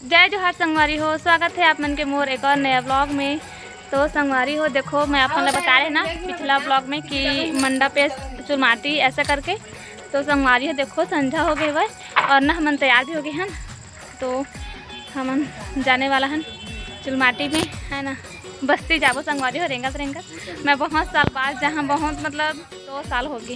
जय जोहार संगवारी हो, स्वागत है आप मन के मोर एक और नया ब्लॉग में। तो संगवारी हो देखो, मैं आप लोग बता रहे ना पिछला ब्लॉग में कि मंडा पे चुलमाटी ऐसा करके। तो संगवारी हो देखो, संझा हो गई वह और ना हम तैयार भी हो गए हैं। तो हम जाने वाला हैं चुलमाटी में, है ना। बस्ती जाबो संगवारी हो, रेंगत रेंगत मैं बहुत साल बाद, जहाँ बहुत मतलब 2 साल हो गए।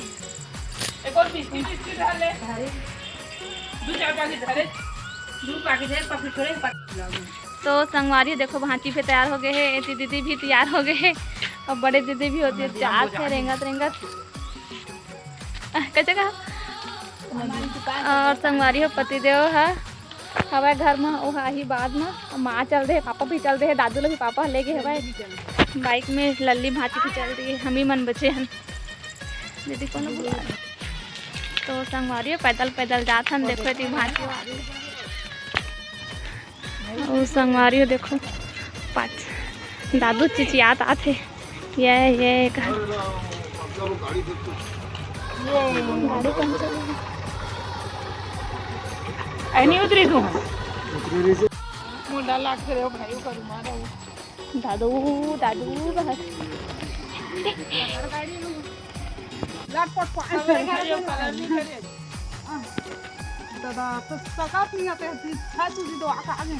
तो संगवारी देखो, भांची पे तैयार हो गए हैं, ऐसी दीदी भी तैयार हो गए हैं और बड़े दीदी भी होती है जात है रेंगत रेंगत कैसे कहा। और संगवारी हो पतिदेव है हवा घर में, वो ही बाद में माँ चल रहे, पापा भी चल रहे, दादू लोग भी पापा ले गए हवा बाइक में। लल्ली भांची भी चल रही है, हम ही मन बचे हैं। दीदी को बुला रहे। तो संगवारी हो पैदल पैदल जात हम, देखो थी भांची और संगवारी हो देखो पाँच दादू चिचियात आते ये गाड़ी उतरी तू मुंडा लाग रहे हो भाई करू मारा दादू दादू दादा तो सकाप नहीं आते था तुझी तो आगे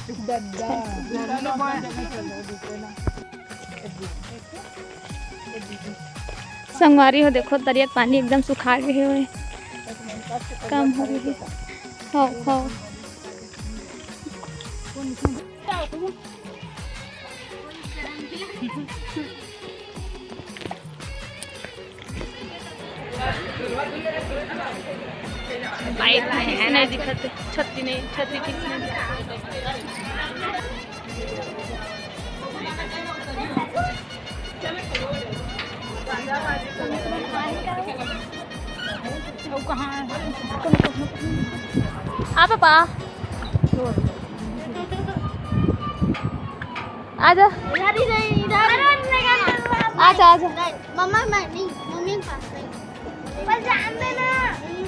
संगवारी हो देखो, दरिया पानी एकदम सुखा गए हुए कम हो गई। हाँ बाइक है नहीं दिखते, छतरी नहीं, छतरी ठीक नहीं कहाँ आ पापा आजा आजा आजा मम्मा मैं नहीं, मम्मी के पास नहीं, पर जान देना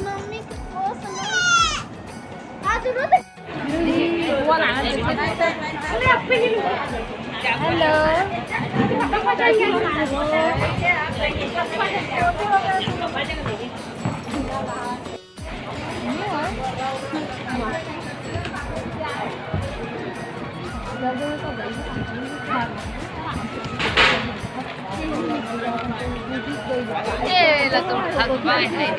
मम्मी को समझ आज रोते हेलो ये là tôi thật vai này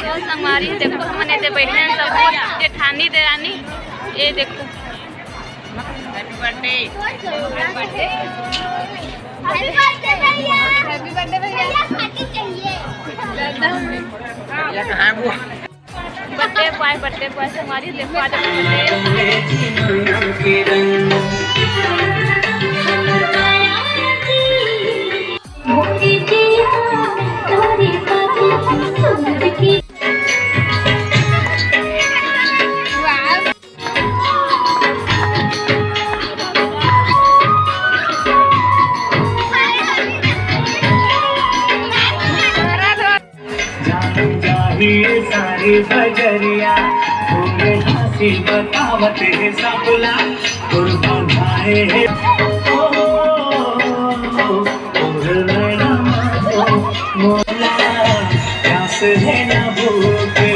तो संगवारी देखो, हमने तो बैठे हैं सब जेठानी देरानी। ये देखो हैप्पी बर्थडे भैया, पार्टी चाहिए। बर्थडे बॉय संगवारी देखो आज सारी बजरिया तुम्हें हंसी बतावत है सबला कुर्बान है मोला प्यास है ना भूख है।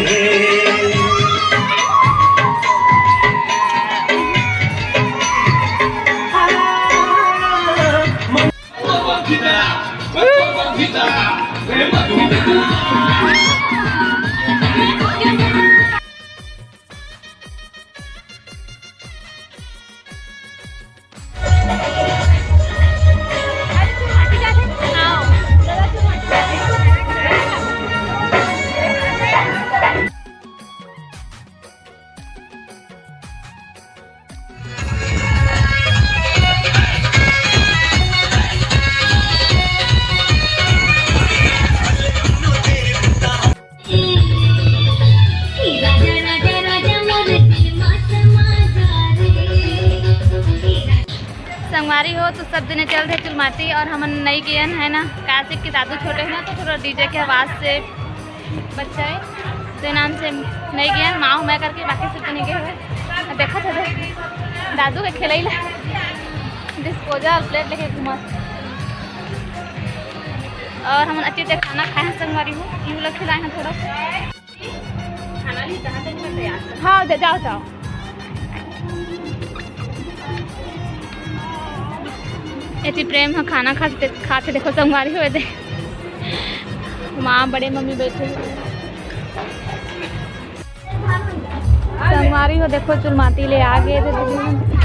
संगवारी हो तो सब जने चल रहे चुलमाती और हम नई गेन है ना काशिक के दादू छोटे हैं तो थोड़ा डीजे के आवाज़ से बच्चा है तो नाम से नई गेन माँ मैं करके बाकी सब जने गए हुए देखा था दादू के खेल डिस्पोजल प्लेट लेके घुमा और हम अच्छे से खाना खाए हैं संगवारी हो यूँ लोग खिलाए हैं थोड़ा खाना भी तैयार हाँ जाओ जाओ ऐसी प्रेम है खाना खाते देखो संगवारी हुए थे माँ बड़े मम्मी बैठे हुए संगवारी हो देखो चुलमाती ले आ गए थे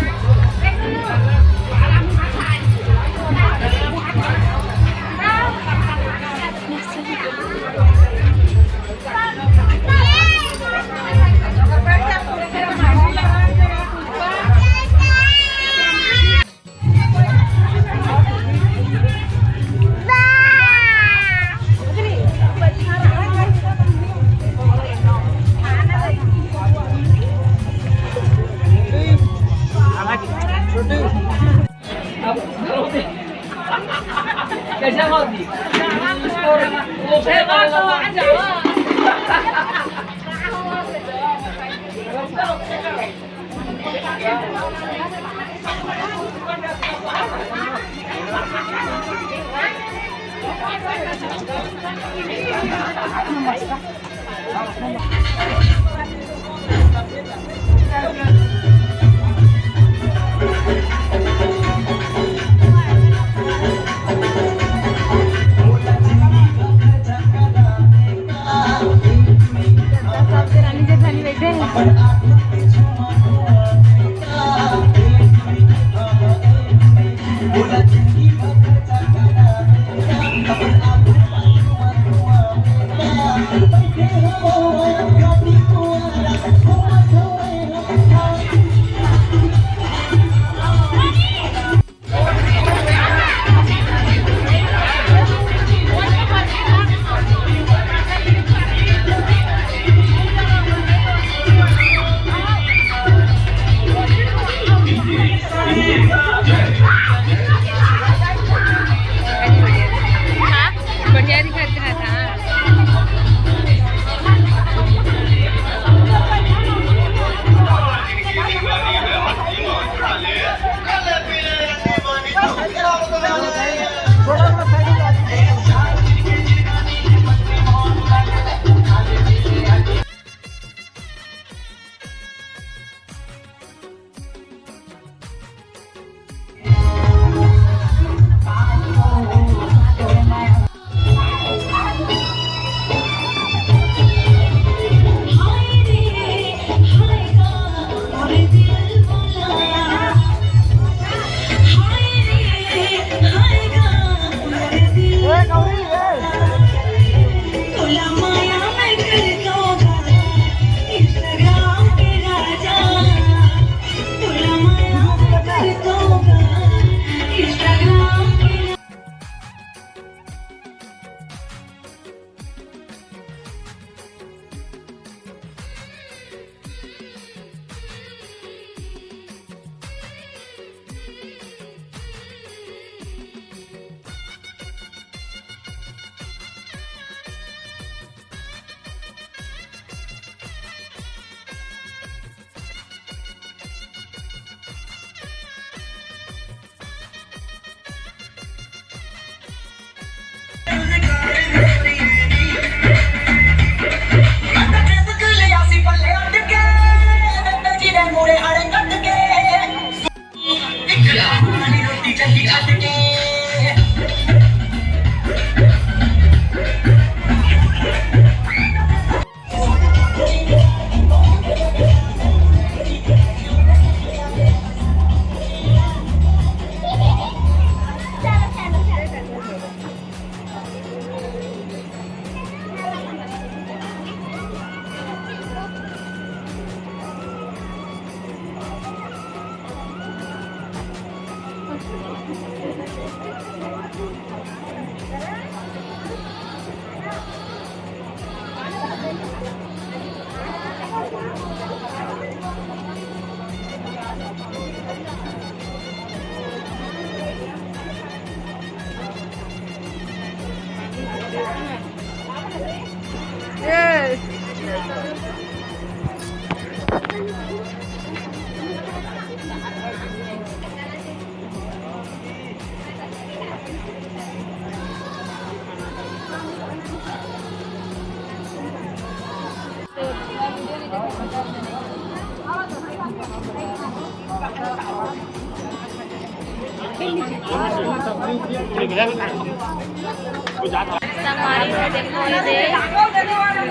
संगवारी हो देखो ये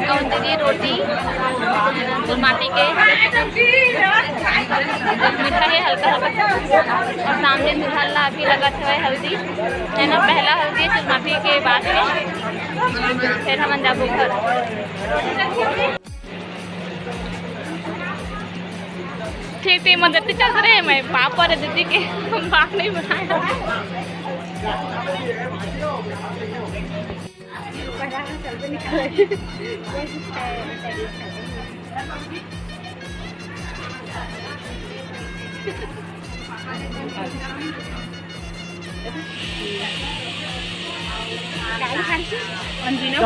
गौंदरी रोटी माटी के मीठा है हल्का हल्का और सामने निहल्ला अभी लगा हुआ है हल्दी है ना। पहला हल्दी चुलमाटी के बाद में फिर हम जाबो घर। ठीक ठीक मदद चल रहे हैं। मैं पापा और दीदी के बात नहीं बनाया। अंजीना